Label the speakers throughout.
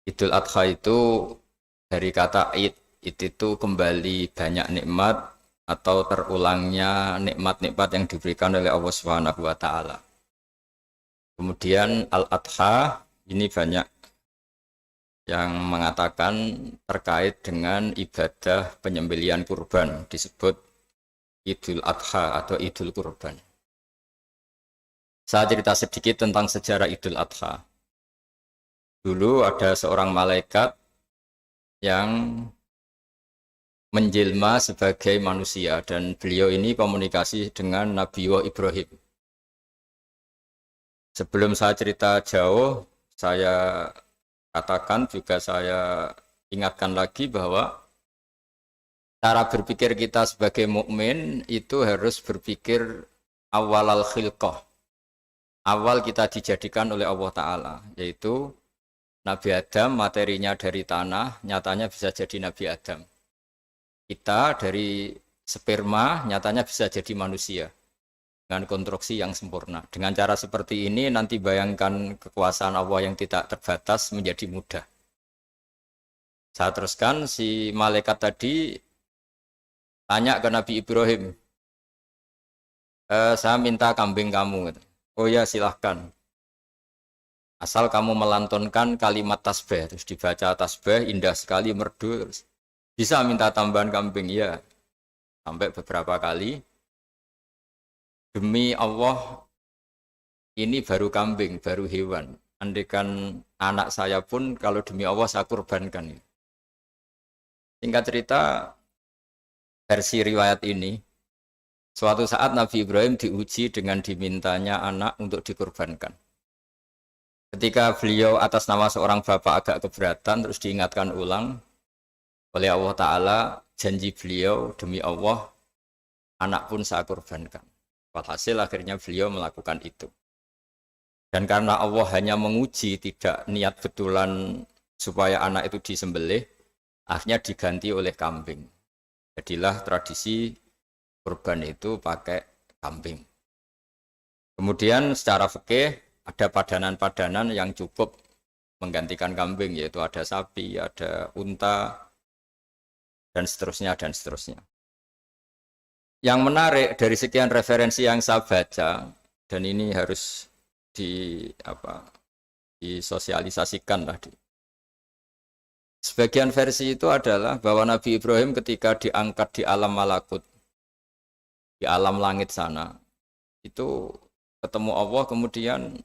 Speaker 1: Idul Adha itu dari kata id, id itu kembali banyak nikmat atau terulangnya nikmat-nikmat yang diberikan oleh Allah Subhanahu wa taala. Kemudian Al-Adha ini banyak yang mengatakan terkait dengan ibadah penyembelihan kurban disebut Idul Adha atau Idul Kurban. Saya cerita sedikit tentang sejarah Idul Adha. Dulu ada seorang malaikat yang menjelma sebagai manusia dan beliau ini komunikasi dengan Nabi Ibrahim. Sebelum saya cerita jauh, saya katakan juga saya ingatkan lagi bahwa cara berpikir kita sebagai mukmin itu harus berpikir awal al-khilqah. Awal kita dijadikan oleh Allah Ta'ala, yaitu Nabi Adam materinya dari tanah, nyatanya bisa jadi Nabi Adam. Kita dari sperma, nyatanya bisa jadi manusia. Dengan konstruksi yang sempurna. Dengan cara seperti ini, nanti bayangkan kekuasaan Allah yang tidak terbatas menjadi mudah. Saya teruskan, si malaikat tadi tanya ke Nabi Ibrahim, saya minta kambing kamu. Oh ya, silahkan. Asal kamu melantunkan kalimat tasbih, terus dibaca tasbih, indah sekali, merdu, terus bisa minta tambahan kambing, ya. Sampai beberapa kali. Demi Allah, ini baru kambing, baru hewan. Andaikan anak saya pun, kalau demi Allah saya kurbankan. Singkat cerita, versi riwayat ini, suatu saat Nabi Ibrahim diuji dengan dimintanya anak untuk dikurbankan. Ketika beliau atas nama seorang bapak agak keberatan, terus diingatkan ulang oleh Allah Ta'ala, janji beliau demi Allah, anak pun saya kurbankan. Hasil akhirnya beliau melakukan itu. Dan karena Allah hanya menguji, tidak niat betulan supaya anak itu disembelih, akhirnya diganti oleh kambing. Jadilah tradisi kurban itu pakai kambing. Kemudian secara fikih ada padanan-padanan yang cukup menggantikan kambing, yaitu ada sapi, ada unta, dan seterusnya, dan seterusnya. Yang menarik dari sekian referensi yang saya baca, dan ini harus disosialisasikan lah. Sebagian versi itu adalah bahwa Nabi Ibrahim ketika diangkat di alam malakut, di alam langit sana, itu ketemu Allah, kemudian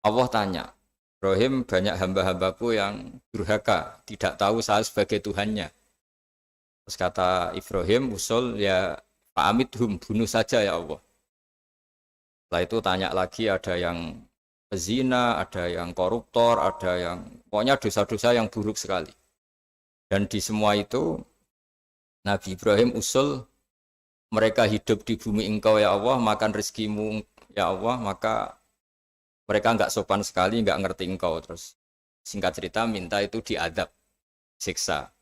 Speaker 1: Allah tanya, Ibrahim, banyak hamba-hambaku yang durhaka, tidak tahu saya sebagai Tuhannya. Terus kata Ibrahim, usul ya, Fa'amidhum, bunuh saja ya Allah. Setelah itu tanya lagi, ada yang pezina, ada yang koruptor, ada yang pokoknya dosa-dosa yang buruk sekali. Dan di semua itu Nabi Ibrahim usul, mereka hidup di bumi engkau ya Allah, makan rezekimu ya Allah, maka mereka enggak sopan sekali, enggak ngerti engkau. Terus singkat cerita minta itu diadab, siksa.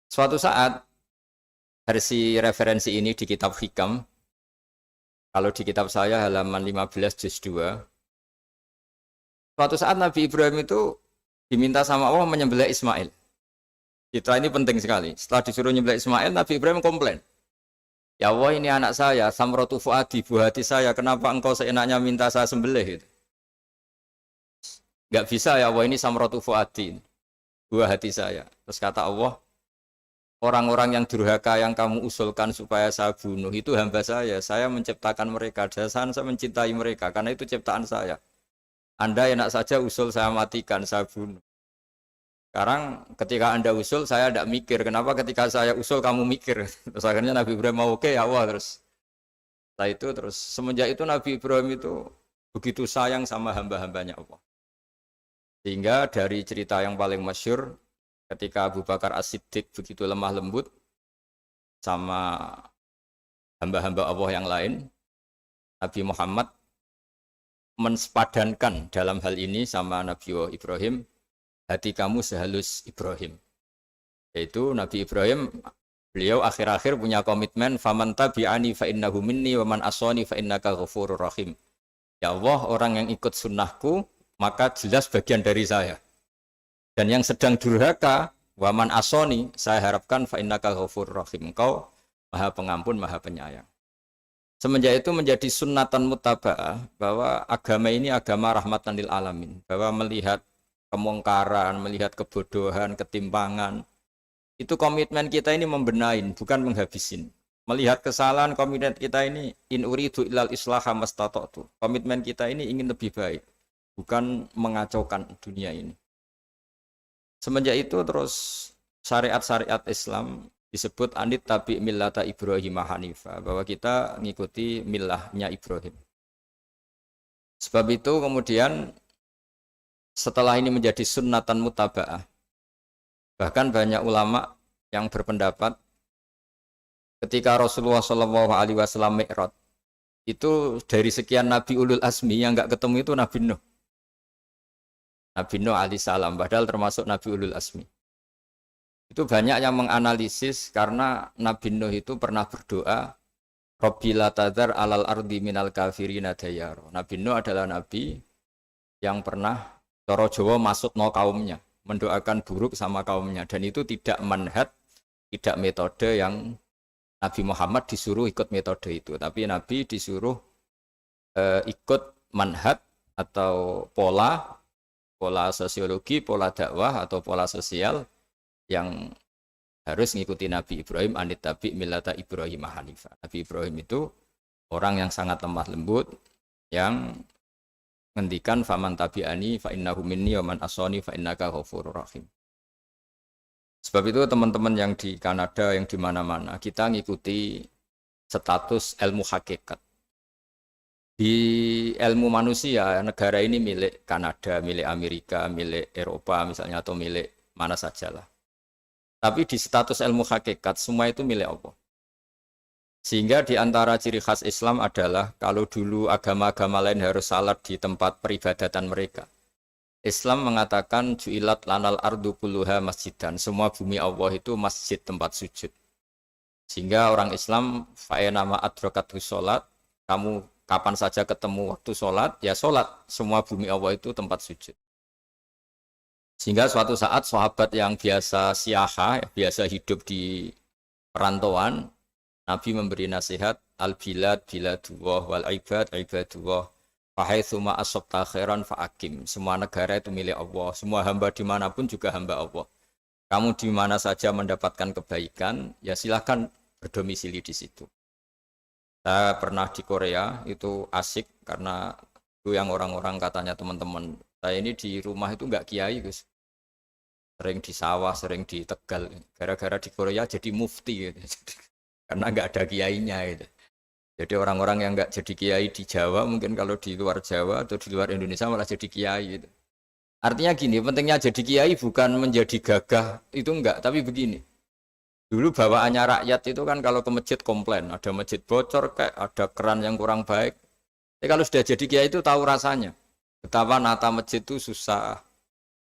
Speaker 1: Suatu saat versi referensi ini di kitab Hikam, kalau di kitab saya halaman 15 juz 2, suatu saat Nabi Ibrahim itu diminta sama Allah menyembelih Ismail. Citra ini penting sekali. Setelah disuruh menyembelih Ismail, Nabi Ibrahim komplain. Ya Allah, ini anak saya, Samratu Fuadi, buah hati saya, kenapa engkau seenaknya minta saya sembelih? Gitu. Enggak bisa ya Allah, ini Samratu Fuadi, buah hati saya. Terus kata Allah, orang-orang yang durhaka yang kamu usulkan supaya saya bunuh itu hamba saya menciptakan mereka, saya mencintai mereka, karena itu ciptaan saya. Anda enak saja usul saya matikan, saya bunuh. Sekarang ketika Anda usul, saya tidak mikir, kenapa ketika saya usul kamu mikir? Terus akhirnya Nabi Ibrahim mau oke ya Allah terus. Setelah itu terus, semenjak itu Nabi Ibrahim itu begitu sayang sama hamba-hambanya Allah. Sehingga dari cerita yang paling masyhur, ketika Abu Bakar As-Siddiq begitu lemah lembut sama hamba-hamba Allah yang lain, Nabi Muhammad mensepadankan dalam hal ini sama Nabi Ibrahim, hati kamu sehalus Ibrahim. Yaitu Nabi Ibrahim, beliau akhir-akhir punya komitmen, faman tabi'ani fa innahu minni wa man asani fa innaka ghafurur rahim. Ya Allah, orang yang ikut sunnahku maka jelas bagian dari saya. Dan yang sedang durhaka, waman asoni, saya harapkan fa innaka ghafurur rahim. Engkau Maha Pengampun, Maha Penyayang. Semenjak itu menjadi sunnatan mutaba'ah bahwa agama ini agama rahmatan lil alamin, bahwa melihat kemungkaran, melihat kebodohan, ketimpangan, itu komitmen kita ini membenahin, bukan menghabisin. Melihat kesalahan, komitmen kita ini in uridu ilal islaha mastata'tu. Komitmen kita ini ingin lebih baik, bukan mengacaukan dunia ini. Semenjak itu terus syariat-syariat Islam disebut anit tabi millata Ibrahim Hanifah, bahwa kita mengikuti millahnya Ibrahim. Sebab itu kemudian setelah ini menjadi sunnatan mutaba'ah, bahkan banyak ulama yang berpendapat ketika Rasulullah SAW Mi'raj, itu dari sekian Nabi Ulul Azmi yang enggak ketemu itu Nabi Nuh. Nabi Nuh alaihissalam, padahal termasuk Nabi Ulul Azmi. Itu banyak yang menganalisis karena Nabi Nuh itu pernah berdoa, Rabbi la tadhar alal ardi minal kafirina dayaro. Nabi Nuh adalah Nabi yang pernah cara Jawa maksudno kaumnya, mendoakan buruk sama kaumnya. Dan itu tidak manhaj, tidak metode yang Nabi Muhammad disuruh ikut metode itu. Tapi Nabi disuruh ikut manhaj atau pola sosiologi, pola dakwah atau pola sosial yang harus mengikuti Nabi Ibrahim anit tabi millata Ibrahim Hanifah. Nabi Ibrahim itu orang yang sangat lemah lembut, yang ngendikan faman tabi'ani fa innahu minni wa man asani fa innaka ghafurur rahim. Sebab itu teman-teman yang di Kanada, yang di mana-mana, kita ngikuti status ilmu hakikat. Di ilmu manusia, negara ini milik Kanada, milik Amerika, milik Eropa misalnya, atau milik mana sajalah. Tapi di status ilmu hakikat, semua itu milik Allah. Sehingga di antara ciri khas Islam adalah kalau dulu agama-agama lain harus salat di tempat peribadatan mereka. Islam mengatakan ju'ilat lanal ardu kulluha masjidan. Semua bumi Allah itu masjid tempat sujud. Sehingga orang Islam fa'enama adrokatu sholat, kamu kapan saja ketemu waktu sholat, ya sholat. Semua bumi Allah itu tempat sujud. Sehingga suatu saat sahabat yang biasa siaha, biasa hidup di perantauan, Nabi memberi nasihat, al-bilad biladullah wal ibad ibadullah, fahaitsuma asabta khairan fa'akim. Semua negara itu milik Allah, semua hamba dimanapun juga hamba Allah. Kamu di mana saja mendapatkan kebaikan, ya silahkan berdomisili di situ. Saya pernah di Korea, itu asik karena itu yang orang-orang katanya teman-teman, saya ini di rumah itu enggak kiai, Gus. Sering di sawah, sering di Tegal. Gara-gara di Korea jadi mufti gitu. Karena enggak ada kiainya gitu. Jadi orang-orang yang enggak jadi kiai di Jawa, mungkin kalau di luar Jawa atau di luar Indonesia malah jadi kiai gitu. Artinya gini, pentingnya jadi kiai bukan menjadi gagah, itu enggak, tapi begini. Dulu bawaannya rakyat itu kan kalau ke masjid komplain, ada masjid bocor kayak ada keran yang kurang baik. Tapi kalau sudah jadi kiai itu tahu rasanya. Betapa nata masjid itu susah.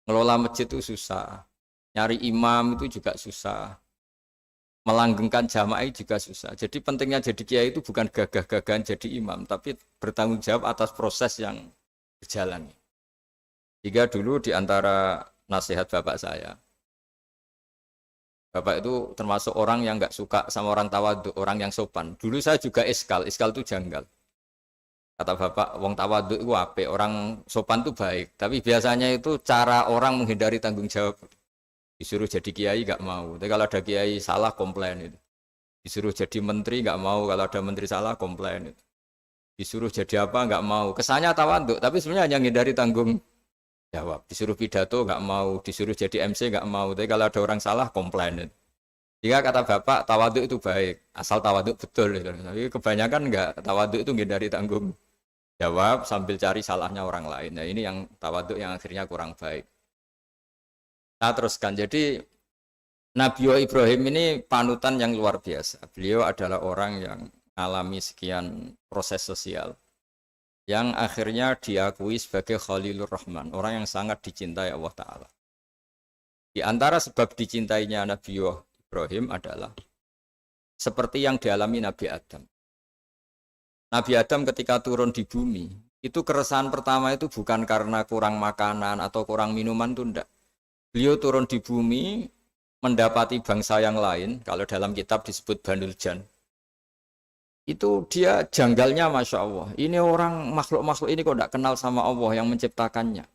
Speaker 1: Ngelola masjid itu susah, nyari imam itu juga susah, melanggengkan jamaah juga susah. Jadi pentingnya jadi kiai itu bukan gagah-gagahan jadi imam, tapi bertanggung jawab atas proses yang berjalan. Jika dulu di antara nasihat bapak saya, bapak itu termasuk orang yang nggak suka sama orang tawadhu, orang yang sopan. Dulu saya juga iskal itu janggal. Kata bapak, wong tawadhu itu apik, orang sopan itu baik. Tapi biasanya itu cara orang menghindari tanggung jawab. Disuruh jadi kiai nggak mau. Tapi kalau ada kiai salah komplain itu. Disuruh jadi menteri nggak mau, kalau ada menteri salah komplain itu. Disuruh jadi apa nggak mau. Kesannya tawadhu, tapi sebenarnya hanya menghindari tanggung jawab. Disuruh pidato nggak mau, disuruh jadi MC nggak mau. Tapi kalau ada orang salah komplain itu. Jika kata bapak tawadhu itu baik, asal tawadhu betul. Gitu. Tapi kebanyakan nggak, tawadhu itu menghindari tanggung jawab sambil cari salahnya orang lain. Nah ini yang tawaduk yang akhirnya kurang baik. Nah teruskan, jadi Nabi Ibrahim ini panutan yang luar biasa. Beliau adalah orang yang alami sekian proses sosial yang akhirnya diakui sebagai Khalilur Rahman, orang yang sangat dicintai Allah Ta'ala. Di antara sebab dicintainya Nabi Ibrahim adalah seperti yang dialami Nabi Adam. Nabi Adam ketika turun di bumi, itu keresahan pertama itu bukan karena kurang makanan atau kurang minuman, itu enggak. Beliau turun di bumi mendapati bangsa yang lain, kalau dalam kitab disebut Banul Jan. Itu dia janggalnya Masya Allah. Ini orang makhluk-makhluk ini kok tidak kenal sama Allah yang menciptakannya.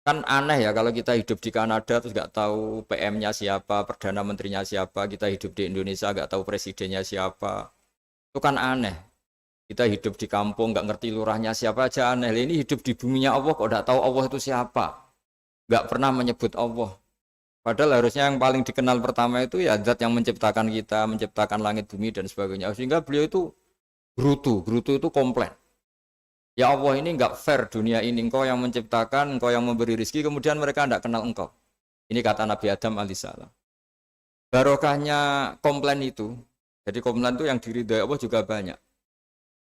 Speaker 1: Kan aneh ya kalau kita hidup di Kanada terus nggak tahu PM-nya siapa, Perdana Menterinya siapa, kita hidup di Indonesia nggak tahu presidennya siapa. Itu kan aneh. Kita hidup di kampung nggak ngerti lurahnya siapa aja aneh. Ini hidup di buminya Allah kok nggak tahu Allah itu siapa. Nggak pernah menyebut Allah. Padahal harusnya yang paling dikenal pertama itu ya zat yang menciptakan kita, menciptakan langit bumi dan sebagainya. Sehingga beliau itu gerutu itu komplain. Ya Allah ini enggak fair dunia ini, engkau yang menciptakan, engkau yang memberi rezeki, kemudian mereka enggak kenal engkau. Ini kata Nabi Adam alaihissalam. Barokahnya komplain itu, jadi komplain itu yang diridhoi Allah juga banyak.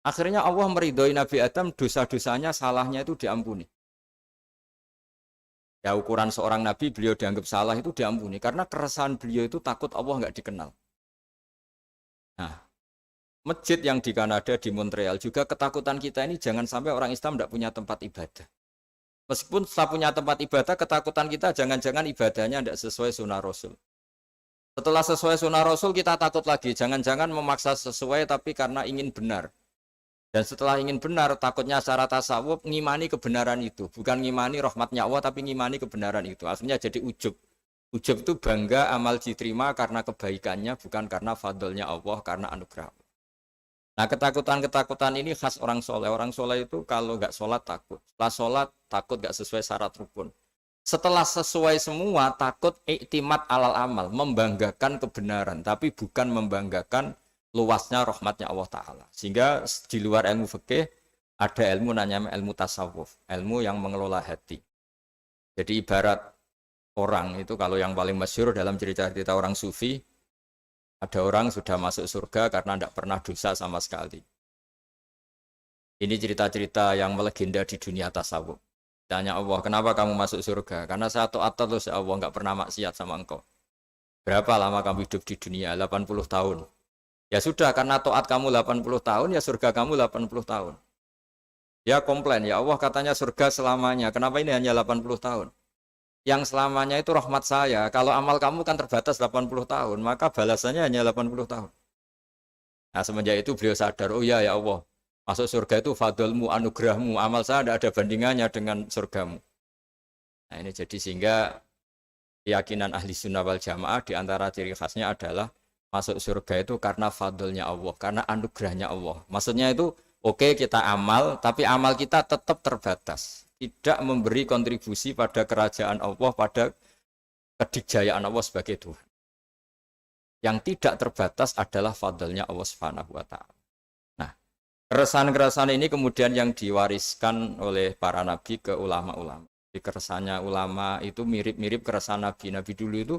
Speaker 1: Akhirnya Allah meridhoi Nabi Adam, dosa-dosanya, salahnya itu diampuni. Ya ukuran seorang Nabi, beliau dianggap salah itu diampuni, karena keresahan beliau itu takut Allah enggak dikenal. Nah, masjid yang di Kanada, di Montreal juga ketakutan kita ini jangan sampai orang Islam tidak punya tempat ibadah. Meskipun setelah punya tempat ibadah, ketakutan kita jangan-jangan ibadahnya tidak sesuai sunnah Rasul. Setelah sesuai sunnah Rasul kita takut lagi, jangan-jangan memaksa sesuai tapi karena ingin benar. Dan setelah ingin benar, takutnya secara tasawuf ngimani kebenaran itu. Bukan ngimani rahmatnya Allah, tapi ngimani kebenaran itu. Akhirnya jadi ujub. Ujub itu bangga amal diterima karena kebaikannya, bukan karena fadlnya Allah, karena anugerah. Nah ketakutan-ketakutan ini khas orang soleh. Orang soleh itu kalau nggak sholat takut. Setelah sholat takut nggak sesuai syarat rukun. Setelah sesuai semua takut iktimat alal amal. Membanggakan kebenaran. Tapi bukan membanggakan luasnya rahmatnya Allah Ta'ala. Sehingga di luar ilmu fikih ada ilmu namanya ilmu tasawuf. Ilmu yang mengelola hati. Jadi ibarat orang itu kalau yang paling masyhur dalam cerita-cerita orang sufi, ada orang sudah masuk surga karena tidak pernah dosa sama sekali. Ini cerita-cerita yang melegenda di dunia tasawuf. Tanya Allah, kenapa kamu masuk surga? Karena saya taat terus ya Allah, nggak pernah maksiat sama engkau. Berapa lama kamu hidup di dunia? 80 tahun. Ya sudah, karena taat kamu 80 tahun, ya surga kamu 80 tahun. Ya komplain, ya Allah katanya surga selamanya. Kenapa ini hanya 80 tahun? Yang selamanya itu rahmat saya. Kalau amal kamu kan terbatas 80 tahun, maka balasannya hanya 80 tahun. Nah semenjak itu beliau sadar, oh ya Allah, masuk surga itu fadlmu, anugerahmu, amal saya tidak ada bandingannya dengan surgamu. Nah ini jadi sehingga keyakinan ahli sunnah wal jamaah diantara ciri khasnya adalah masuk surga itu karena fadlnya Allah, karena anugerahnya Allah. Maksudnya itu oke, kita amal, tapi amal kita tetap terbatas. Tidak memberi kontribusi pada kerajaan Allah, pada kedikjayaan Allah sebagai Tuhan. Yang tidak terbatas adalah fadlnya Allah Subhanahu wa Ta'ala. Nah, keresahan-keresahan ini kemudian yang diwariskan oleh para nabi ke ulama-ulama. Di keresahannya ulama itu mirip-mirip keresahan nabi. Nabi dulu itu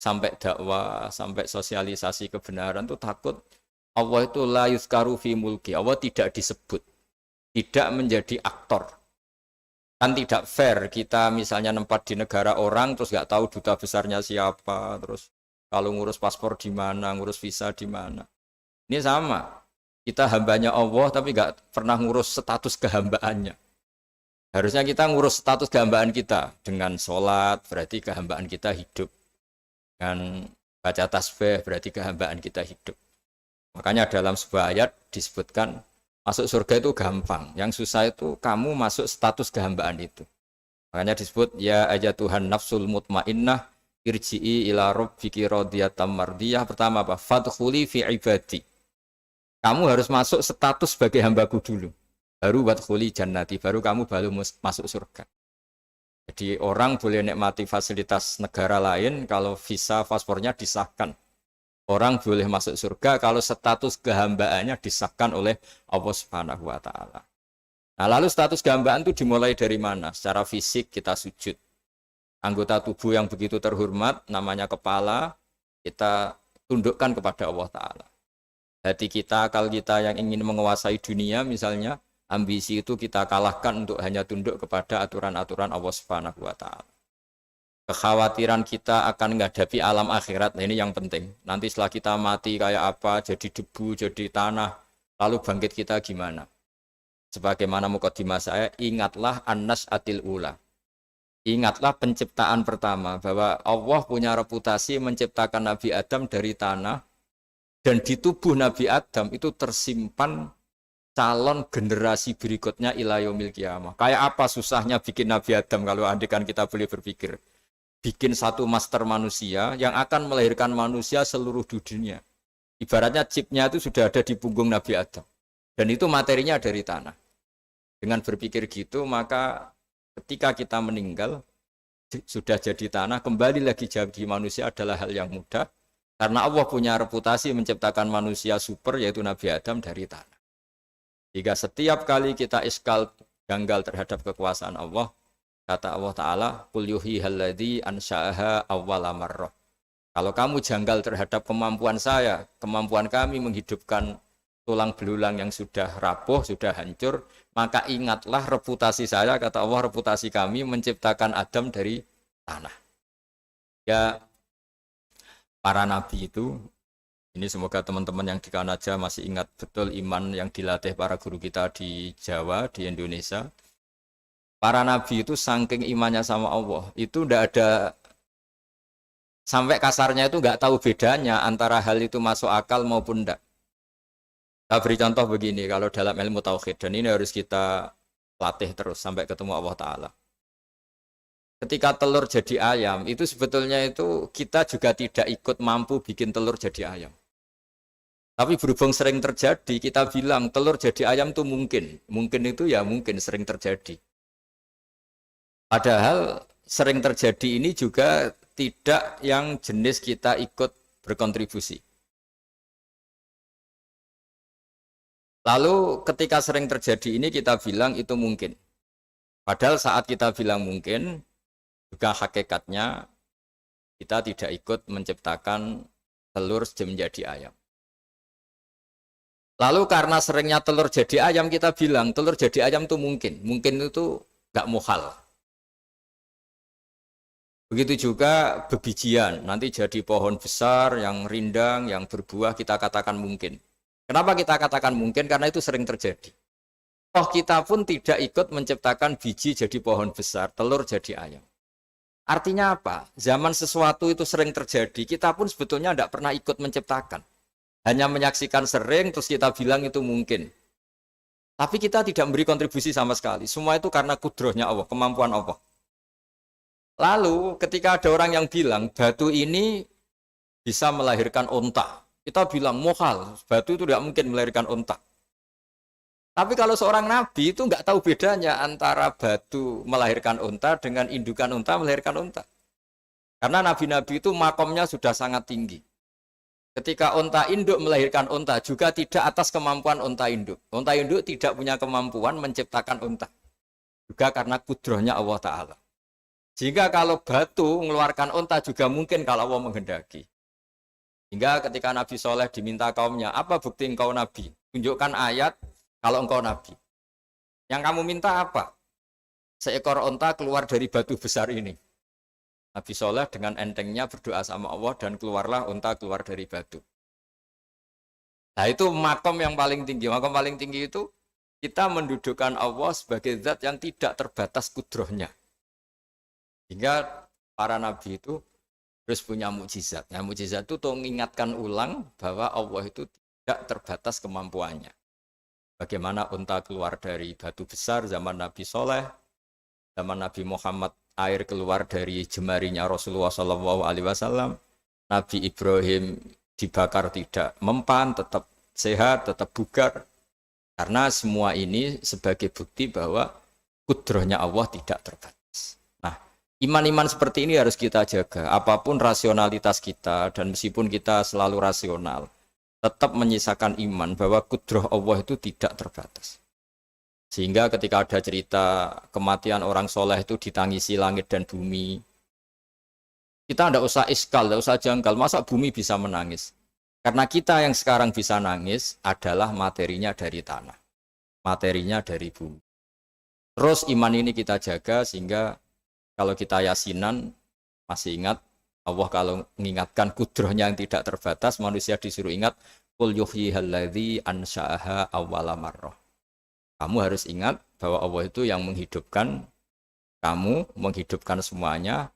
Speaker 1: sampai dakwah, sampai sosialisasi kebenaran itu takut Allah itu la yuzkaru fi mulki. Allah tidak disebut, tidak menjadi aktor. Kan tidak fair kita misalnya nempat di negara orang terus nggak tahu duta besarnya siapa, terus kalau ngurus paspor di mana, ngurus visa di mana. Ini sama, kita hambanya Allah tapi nggak pernah ngurus status kehambaannya. Harusnya kita ngurus status kehambaan kita dengan sholat, berarti kehambaan kita hidup. Dan baca tasbih berarti kehambaan kita hidup. Makanya dalam sebuah ayat disebutkan masuk surga itu gampang. Yang susah itu kamu masuk status kehambaan itu. Makanya disebut ya aja Tuhan nafsul mutmainnah irji'i ila rabbiki radiyatan mardiyah. Pertama apa? Fadkhuli fi ibadi. Kamu harus masuk status sebagai hambaku dulu. Baru wadkhuli jannati, baru kamu baru masuk surga. Jadi orang boleh nikmati fasilitas negara lain kalau visa paspornya disahkan. Orang boleh masuk surga kalau status kehambaannya disahkan oleh Allah Subhanahu wa Ta'ala. Nah, lalu status kehambaan itu dimulai dari mana? Secara fisik kita sujud. Anggota tubuh yang begitu terhormat, namanya kepala, kita tundukkan kepada Allah Ta'ala. Hati kita, akal kita yang ingin menguasai dunia misalnya, ambisi itu kita kalahkan untuk hanya tunduk kepada aturan-aturan Allah Subhanahu wa Ta'ala. Kekhawatiran kita akan menghadapi alam akhirat, nah ini yang penting. Nanti setelah kita mati kayak apa, jadi debu, jadi tanah, lalu bangkit kita gimana? Sebagaimana mukadimah saya, ingatlah an-nas'atil ula. Ingatlah penciptaan pertama bahwa Allah punya reputasi menciptakan Nabi Adam dari tanah dan di tubuh Nabi Adam itu tersimpan calon generasi berikutnya ila yaumil qiyamah. Kayak apa susahnya bikin Nabi Adam kalau andikan kita boleh berpikir. Bikin satu master manusia yang akan melahirkan manusia seluruh dunia. Ibaratnya chipnya itu sudah ada di punggung Nabi Adam. Dan itu materinya dari tanah. Dengan berpikir gitu maka ketika kita meninggal, sudah jadi tanah, kembali lagi jadi manusia adalah hal yang mudah. Karena Allah punya reputasi menciptakan manusia super, yaitu Nabi Adam dari tanah. Jika setiap kali kita iskal janggal terhadap kekuasaan Allah, kata Allah Ta'ala, Qul yuhyihalladzi ansha'aha awwala marrah. Kalau kamu janggal terhadap kemampuan saya, kemampuan kami menghidupkan tulang belulang yang sudah rapuh, sudah hancur, maka ingatlah reputasi saya, kata Allah, reputasi kami menciptakan Adam dari tanah. Ya, para nabi itu, ini semoga teman-teman yang di Kanaja masih ingat betul iman yang dilatih para guru kita di Jawa, di Indonesia. Para nabi itu saking imannya sama Allah, itu tidak ada, sampai kasarnya itu nggak tahu bedanya antara hal itu masuk akal maupun tidak. Saya beri contoh begini, kalau dalam ilmu tauhid, dan ini harus kita latih terus sampai ketemu Allah Ta'ala. Ketika telur jadi ayam, itu sebetulnya itu kita juga tidak ikut mampu bikin telur jadi ayam. Tapi berhubung sering terjadi, kita bilang telur jadi ayam itu mungkin. Mungkin itu ya mungkin sering terjadi. Padahal sering terjadi ini juga tidak yang jenis kita ikut berkontribusi. Lalu ketika sering terjadi ini kita bilang itu mungkin. Padahal saat kita bilang mungkin, juga hakikatnya kita tidak ikut menciptakan telur menjadi ayam. Lalu karena seringnya telur jadi ayam kita bilang telur jadi ayam itu mungkin. Mungkin itu gak muhal. Begitu juga bebijian, nanti jadi pohon besar yang rindang, yang berbuah kita katakan mungkin. Kenapa kita katakan mungkin? Karena itu sering terjadi. Toh kita pun tidak ikut menciptakan biji jadi pohon besar, telur jadi ayam. Artinya apa? Zaman sesuatu itu sering terjadi, kita pun sebetulnya tidak pernah ikut menciptakan. Hanya menyaksikan sering, terus kita bilang itu mungkin. Tapi kita tidak memberi kontribusi sama sekali. Semua itu karena kudrohnya Allah, kemampuan Allah. Lalu ketika ada orang yang bilang batu ini bisa melahirkan onta, kita bilang mohal, batu itu tidak mungkin melahirkan onta. Tapi kalau seorang nabi itu nggak tahu bedanya antara batu melahirkan onta dengan indukan onta melahirkan onta. Karena nabi-nabi itu makomnya sudah sangat tinggi. Ketika onta induk melahirkan onta juga tidak atas kemampuan onta induk. Onta induk tidak punya kemampuan menciptakan onta. Juga karena kudrohnya Allah Ta'ala. Jika kalau batu mengeluarkan onta juga mungkin kalau Allah menghendaki. Hingga ketika Nabi Soleh diminta kaumnya, apa bukti engkau Nabi? Tunjukkan ayat kalau engkau Nabi. Yang kamu minta apa? Seekor onta keluar dari batu besar ini. Nabi Soleh dengan entengnya berdoa sama Allah dan keluarlah onta keluar dari batu. Nah itu makom yang paling tinggi. Makom paling tinggi itu kita mendudukkan Allah sebagai zat yang tidak terbatas kudrohnya. Hingga para nabi itu terus punya mukjizat. Nah, mukjizat itu untuk mengingatkan ulang bahwa Allah itu tidak terbatas kemampuannya. Bagaimana unta keluar dari batu besar zaman Nabi Soleh, zaman Nabi Muhammad air keluar dari jemarinya Rasulullah SAW, Nabi Ibrahim dibakar tidak mempan, tetap sehat, tetap bugar. Karena semua ini sebagai bukti bahwa kudrohnya Allah tidak terbatas. Iman-iman seperti ini harus kita jaga. Apapun rasionalitas kita dan meskipun kita selalu rasional, tetap menyisakan iman bahwa kudroh Allah itu tidak terbatas. Sehingga ketika ada cerita kematian orang soleh itu ditangisi langit dan bumi, kita tidak usah iskal, tidak usah janggal. Masa bumi bisa menangis? Karena kita yang sekarang bisa nangis adalah materinya dari tanah. Materinya dari bumi. Terus iman ini kita jaga sehingga kalau kita yasinan, masih ingat, Allah kalau mengingatkan kudrohnya yang tidak terbatas, manusia disuruh ingat, Qul yuhyihalladzi ansha'aha awwala marrah. Kamu harus ingat bahwa Allah itu yang menghidupkan kamu menghidupkan semuanya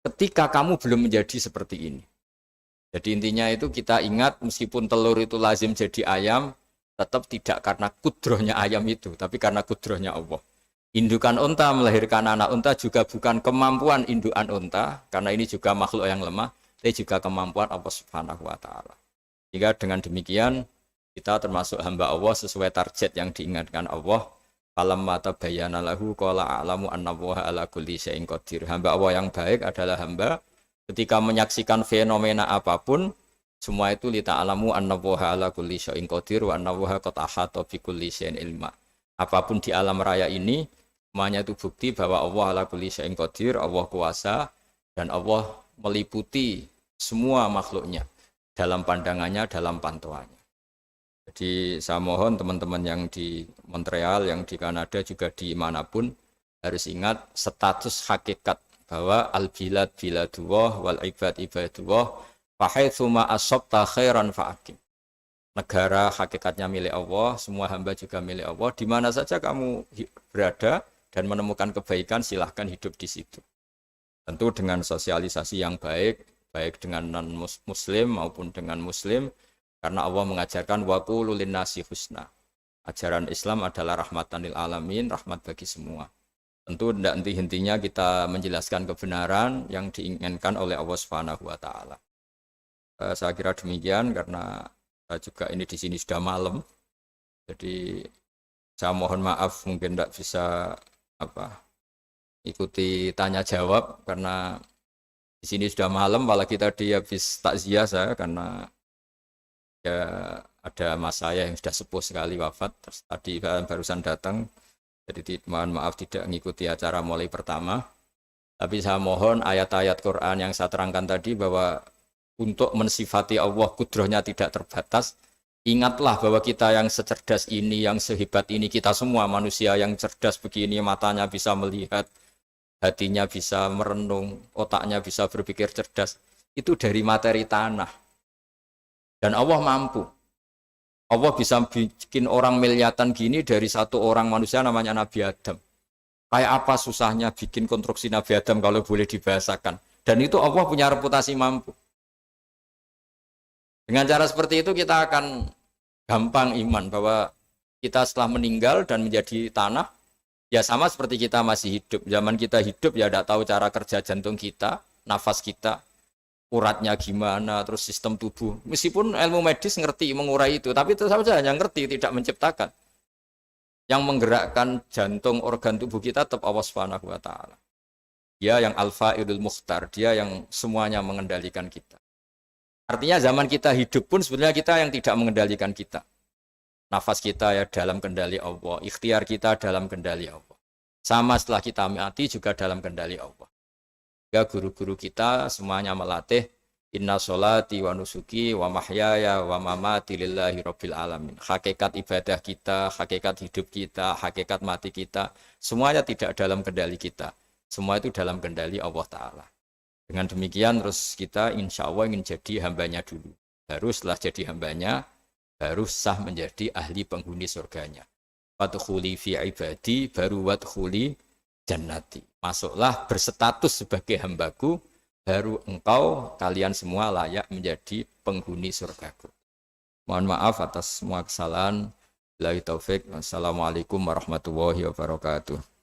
Speaker 1: ketika kamu belum menjadi seperti ini. Jadi intinya itu kita ingat meskipun telur itu lazim jadi ayam, tetap tidak karena kudrohnya ayam itu, tapi karena kudrohnya Allah. Indukan unta melahirkan anak unta juga bukan kemampuan indukan unta, karena ini juga makhluk yang lemah, tapi juga kemampuan Allah Subhanahu wa Ta'ala. Jika dengan demikian kita termasuk hamba Allah sesuai target yang diingatkan Allah. Falamma tabayyana lahu qala a'lamu annallaha ala kulli syai'in qadir. Hamba Allah yang baik adalah hamba ketika menyaksikan fenomena apapun, semua itu li ta'lamu annallaha ala kulli syai'in qadir wa annallaha qad ahata bi kulli syai'in ilma. Apapun di alam raya ini semuanya itu bukti bahwa Allah ala kulli syai'in qadir, Allah kuasa dan Allah meliputi semua makhluknya dalam pandangannya, dalam pantauannya. Jadi saya mohon teman-teman yang di Montreal, yang di Kanada juga di manapun harus ingat status hakikat bahwa al-bilad biladullah wal ibad ibadullah fa haitsu ma asabta khairan fa'akim. Negara hakikatnya milik Allah, semua hamba juga milik Allah. Di mana saja kamu berada dan menemukan kebaikan, silahkan hidup di situ. Tentu dengan sosialisasi yang baik, baik dengan non-muslim maupun dengan muslim, karena Allah mengajarkan wa qulu linnasi husna. Ajaran Islam adalah rahmatan lil alamin, rahmat bagi semua. Tentu tidak henti-hentinya kita menjelaskan kebenaran yang diinginkan oleh Allah Subhanahu wa Ta'ala. Saya kira demikian karena saya juga ini di sini sudah malam. Jadi saya mohon maaf mungkin tidak bisa ikuti tanya jawab karena di sini sudah malam, apalagi tadi habis takziah saya karena ya ada mas saya yang sudah sepuh sekali wafat, terus tadi barusan datang, jadi mohon maaf tidak mengikuti acara mulai pertama. Tapi saya mohon ayat-ayat Quran yang saya terangkan tadi bahwa untuk mensifati Allah kudrohnya tidak terbatas. Ingatlah bahwa kita yang secerdas ini, yang sehebat ini, kita semua manusia yang cerdas begini, matanya bisa melihat, hatinya bisa merenung, otaknya bisa berpikir cerdas, itu dari materi tanah. Dan Allah mampu. Allah bisa bikin orang miliatan gini dari satu orang manusia namanya Nabi Adam. Kayak apa susahnya bikin konstruksi Nabi Adam kalau boleh dibahasakan. Dan itu Allah punya reputasi mampu. Dengan cara seperti itu kita akan gampang iman bahwa kita setelah meninggal dan menjadi tanah, ya sama seperti kita masih hidup. Zaman kita hidup ya tidak tahu cara kerja jantung kita, nafas kita, uratnya gimana, terus sistem tubuh. Meskipun ilmu medis ngerti mengurai itu, tapi tetap saja hanya ngerti, tidak menciptakan. Yang menggerakkan jantung, organ tubuh kita tetap Allah Subhanahu wa Ta'ala. Dia yang Al-Fa'ilul Mukhtar, dia yang semuanya mengendalikan kita. Artinya zaman kita hidup pun sebenarnya kita yang tidak mengendalikan kita. Nafas kita ya dalam kendali Allah, ikhtiar kita dalam kendali Allah. Sama setelah kita mati juga dalam kendali Allah. Ya guru-guru kita semuanya melatih inna sholati wa nusuki wa mahyaya wa mamati lillahi rabbil alamin. Hakikat ibadah kita, hakikat hidup kita, hakikat mati kita, semuanya tidak dalam kendali kita. Semua itu dalam kendali Allah Ta'ala. Dengan demikian terus kita insya Allah ingin jadi hambanya dulu. Baru setelah jadi hambanya, baru sah menjadi ahli penghuni surganya. Wadkhuli fi ibadi, baru wadkhuli jannati. Masuklah berstatus sebagai hambaku, baru engkau, kalian semua layak menjadi penghuni surgaku. Mohon maaf atas semua kesalahan. Billahi taufik. Wassalamualaikum warahmatullahi wabarakatuh.